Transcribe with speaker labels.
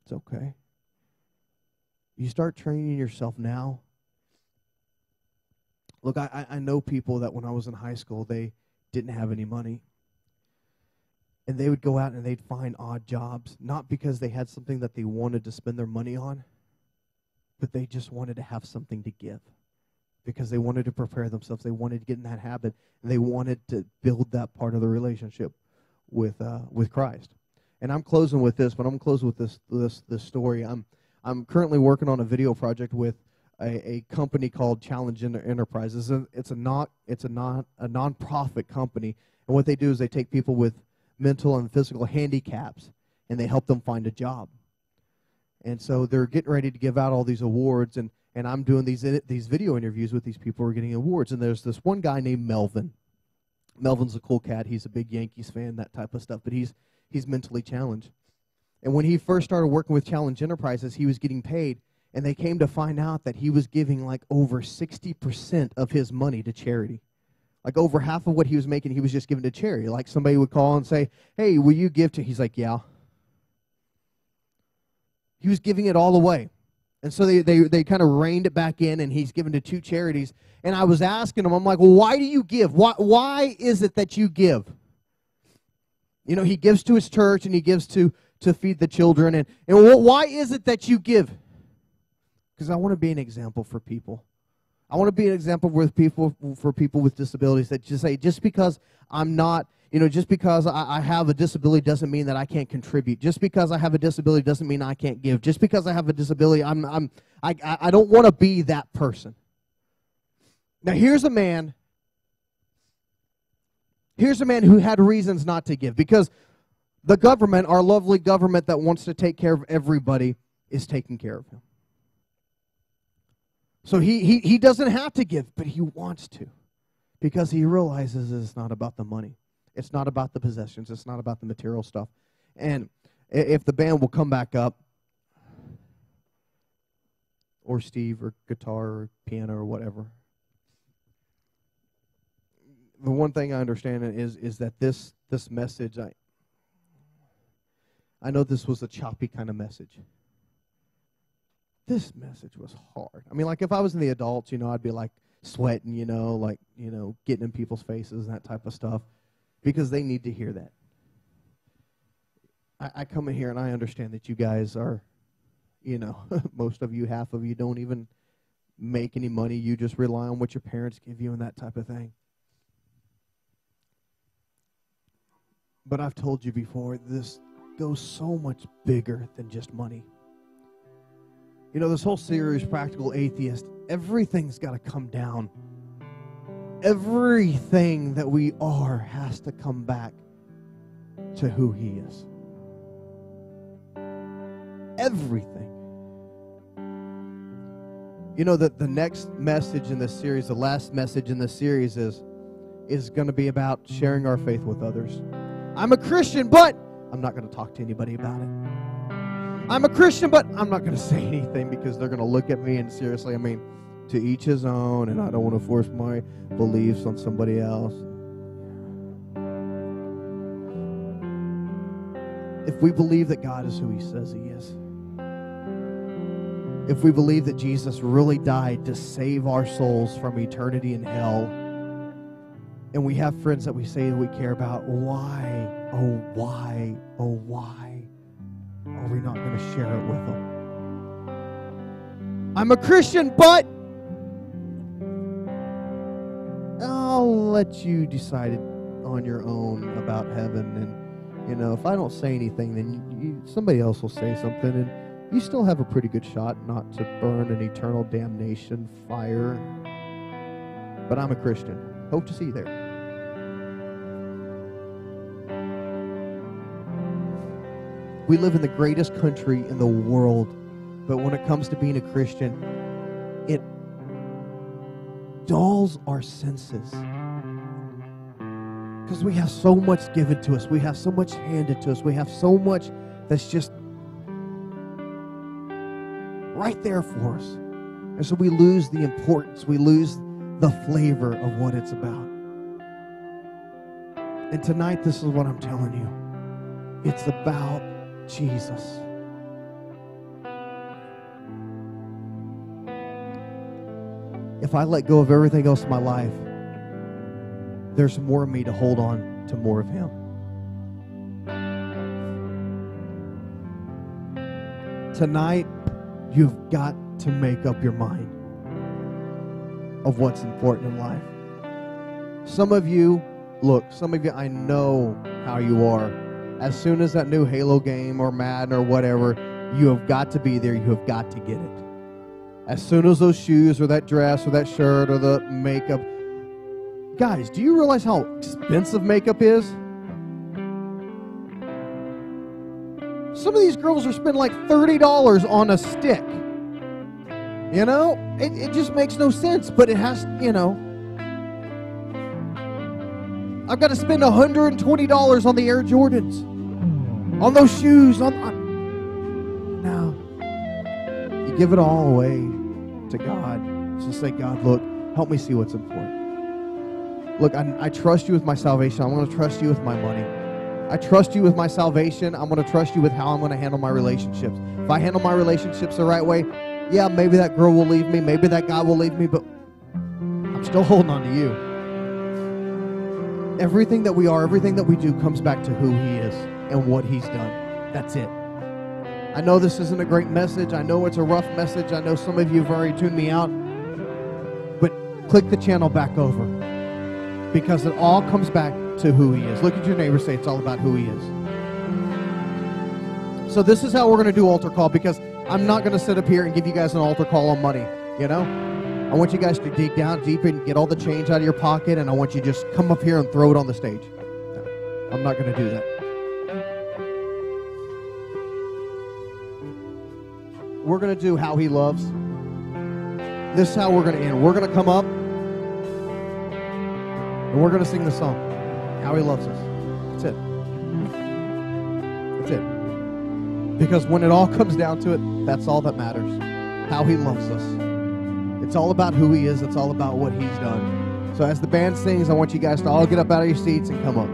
Speaker 1: It's okay. You start training yourself now. Look, I know people that when I was in high school, they didn't have any money. And they would go out and they'd find odd jobs, not because they had something that they wanted to spend their money on, but they just wanted to have something to give because they wanted to prepare themselves. They wanted to get in that habit, and they wanted to build that part of the relationship with Christ. And I'm closing with this, but I'm closing with this story. I'm currently working on a video project with a company called Challenge Enterprises. It's a nonprofit company, and what they do is they take people with mental and physical handicaps, and they help them find a job. And so they're getting ready to give out all these awards, and I'm doing these video interviews with these people who are getting awards. And there's this one guy named Melvin. Melvin's a cool cat. He's a big Yankees fan, that type of stuff, but he's mentally challenged. And when he first started working with Challenge Enterprises, he was getting paid, and they came to find out that he was giving like over 60% of his money to charity. Like over half of what he was making, he was just giving to charity. Like somebody would call and say, hey, will you give to? He's like, yeah. He was giving it all away. And so they kind of reined it back in, and he's given to 2 charities. And I was asking him, I'm like, well, why do you give? Why is it that you give? You know, he gives to his church, and he gives to feed the children. And why is it that you give? Because I want to be an example for people. I want to be an example for people with disabilities that just say, just because I'm not, just because I have a disability doesn't mean that I can't contribute. Just because I have a disability doesn't mean I can't give. Just because I have a disability, I don't want to be that person. Now here's a man who had reasons not to give, because the government, our lovely government that wants to take care of everybody, is taking care of him. So he doesn't have to give, but he wants to, because he realizes it's not about the money. It's not about the possessions. It's not about the material stuff. And if the band will come back up, or Steve, or guitar, or piano, or whatever. The one thing I understand is that this message, I know this was a choppy kind of message. This message was hard. I mean, like if I was in the adults, I'd be like sweating, getting in people's faces and that type of stuff, because they need to hear that. I come in here and I understand that you guys are, most of you, half of you don't even make any money. You just rely on what your parents give you and that type of thing. But I've told you before, this goes so much bigger than just money. This whole series, Practical Atheist, everything's got to come down. Everything that we are has to come back to who He is. Everything. That the next message in this series, the last message in this series is going to be about sharing our faith with others. I'm a Christian, but I'm not going to talk to anybody about it. I'm a Christian, but I'm not going to say anything because they're going to look at me and seriously, to each his own, and I don't want to force my beliefs on somebody else. If we believe that God is who He says He is, if we believe that Jesus really died to save our souls from eternity in hell, and we have friends that we say that we care about, why are we not going to share it with them? I'm a Christian, but I'll let you decide on your own about heaven. And, if I don't say anything, then somebody else will say something, and you still have a pretty good shot not to burn an eternal damnation fire. But I'm a Christian. Hope to see you there. We live in the greatest country in the world, but when it comes to being a Christian, it dulls our senses. Because we have so much given to us. We have so much handed to us. We have so much that's just right there for us. And so we lose the importance. We lose the flavor of what it's about. And tonight, this is what I'm telling you. It's about Jesus. if I let go of everything else in my life, there's more of me to hold on to more of him. Tonight, you've got to make up your mind of what's important in life. Some of you, I know how you are. As soon as that new Halo game or Madden or whatever, you have got to be there. You have got to get it. As soon as those shoes or that dress or that shirt or the makeup. Guys, do you realize how expensive makeup is? Some of these girls are spending like $30 on a stick. You know? It just makes no sense, but it has, you know. I've got to spend $120 on the Air Jordans. On those shoes. No. You give it all away to God. Just say, God, look, help me see what's important. Look, I trust you with my salvation. I'm going to trust you with my money. I trust you with my salvation. I'm going to trust you with how I'm going to handle my relationships. If I handle my relationships the right way, yeah, maybe that girl will leave me. Maybe that guy will leave me, but I'm still holding on to you. Everything that we are, everything that we do comes back to who he is and what he's done. That's it. I know this isn't a great message. I know it's a rough message. I know some of you have already tuned me out. But click the channel back over, because it all comes back to who he is. Look at your neighbor, say it's all about who he is. So this is how we're going to do altar call, because I'm not going to sit up here and give you guys an altar call on money, you know? I want you guys to dig down deep and get all the change out of your pocket, and I want you to just come up here and throw it on the stage. No, I'm not going to do that. We're going to do how he loves. This is how we're going to end. We're going to come up, and we're going to sing the song, How He Loves Us. That's it. That's it. Because when it all comes down to it, that's all that matters. How he loves us. It's all about who he is. It's all about what he's done. So as the band sings, I want you guys to all get up out of your seats and come up.